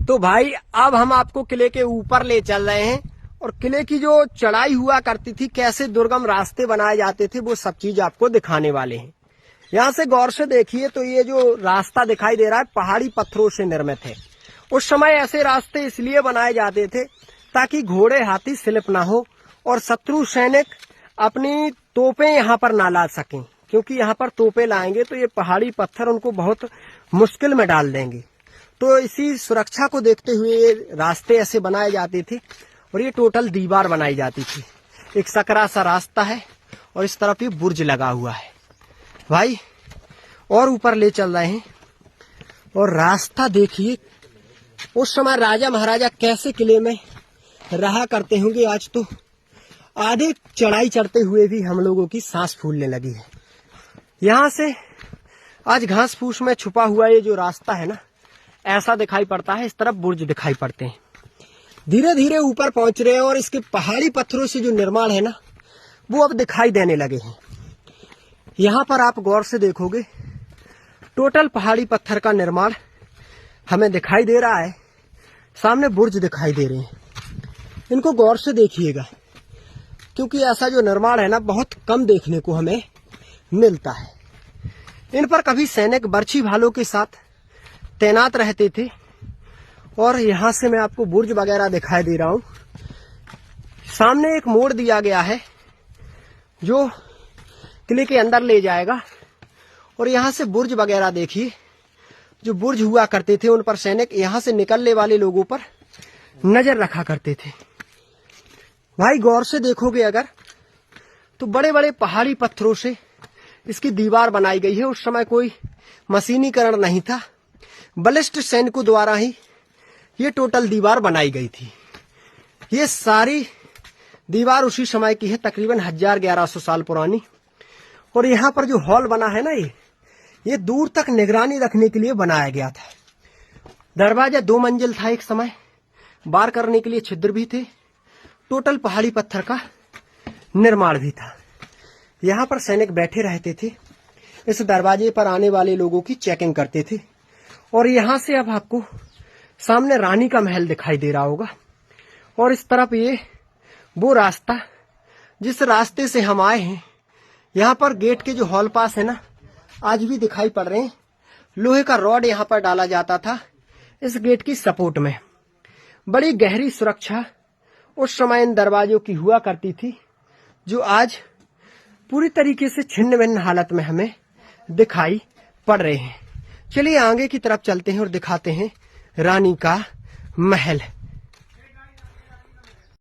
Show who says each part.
Speaker 1: तो भाई अब हम आपको किले के ऊपर ले चल रहे हैं और किले की जो चढ़ाई हुआ करती थी, कैसे दुर्गम रास्ते बनाए जाते थे, वो सब चीज आपको दिखाने वाले हैं। यहाँ से गौर से देखिए तो ये जो रास्ता दिखाई दे रहा है पहाड़ी पत्थरों से निर्मित है। उस समय ऐसे रास्ते इसलिए बनाए जाते थे ताकि घोड़े हाथी स्लिप ना हो और शत्रु सैनिक अपनी तोपें यहाँ पर ना ला सकें, क्योंकि यहाँ पर तोपें लाएंगे तो ये पहाड़ी पत्थर उनको बहुत मुश्किल में डाल देंगे। तो इसी सुरक्षा को देखते हुए ये रास्ते ऐसे बनाए जाते थे और ये टोटल दीवार बनाई जाती थी। एक सकरा सा रास्ता है और इस तरफ ये बुर्ज लगा हुआ है। भाई और ऊपर ले चल रहे हैं और रास्ता देखिए, उस समय राजा महाराजा कैसे किले में रहा करते होंगे। आज तो आधे चढ़ाई चढ़ते हुए भी हम लोगों की सांस फूलने लगी है। यहाँ से आज घास फूस में छुपा हुआ ये जो रास्ता है ना, ऐसा दिखाई पड़ता है। इस तरफ बुर्ज दिखाई पड़ते हैं। धीरे धीरे ऊपर पहुंच रहे हैं और इसके पहाड़ी पत्थरों से जो निर्माण है ना, वो अब दिखाई देने लगे हैं। यहाँ पर आप गौर से देखोगे टोटल पहाड़ी पत्थर का निर्माण हमें दिखाई दे रहा है। सामने बुर्ज दिखाई दे रहे हैं, इनको गौर से देखिएगा, क्योंकि ऐसा जो निर्माण है ना बहुत कम देखने को हमें मिलता है। इन पर कभी सैनिक बर्छी भालों के साथ तैनात रहते थे। और यहाँ से मैं आपको बुर्ज वगैरह दिखाई दे रहा हूँ। सामने एक मोड़ दिया गया है जो किले के अंदर ले जाएगा। और यहाँ से बुर्ज वगैरह देखिए, जो बुर्ज हुआ करते थे उन पर सैनिक यहाँ से निकलने वाले लोगों पर नजर रखा करते थे। भाई गौर से देखोगे अगर तो बड़े बड़े पहाड़ी पत्थरों से इसकी दीवार बनाई गई है। उस समय कोई मशीनीकरण नहीं था, बलिष्ठ सैनिकों द्वारा ही ये टोटल दीवार बनाई गई थी। ये सारी दीवार उसी समय की है, तकरीबन 1100 साल पुरानी। और यहाँ पर जो हॉल बना है ना, ये दूर तक निगरानी रखने के लिए बनाया गया था। दरवाजा 2 मंजिल था एक समय, बार करने के लिए छिद्र भी थे। टोटल पहाड़ी पत्थर का निर्माण भी था। यहाँ पर सैनिक बैठे रहते थे, इस दरवाजे पर आने वाले लोगों की चेकिंग करते थे। और यहाँ से अब आपको सामने रानी का महल दिखाई दे रहा होगा। और इस तरफ ये वो रास्ता जिस रास्ते से हम आए हैं। यहाँ पर गेट के जो हॉल पास है ना, आज भी दिखाई पड़ रहे हैं। लोहे का रॉड यहाँ पर डाला जाता था इस गेट की सपोर्ट में। बड़ी गहरी सुरक्षा उस समय इन दरवाजों की हुआ करती थी, जो आज पूरी तरीके से छिन्न भिन्न हालत में हमें दिखाई पड़ रहे हैं। चलिए आगे की तरफ चलते हैं और दिखाते हैं रानी का महल।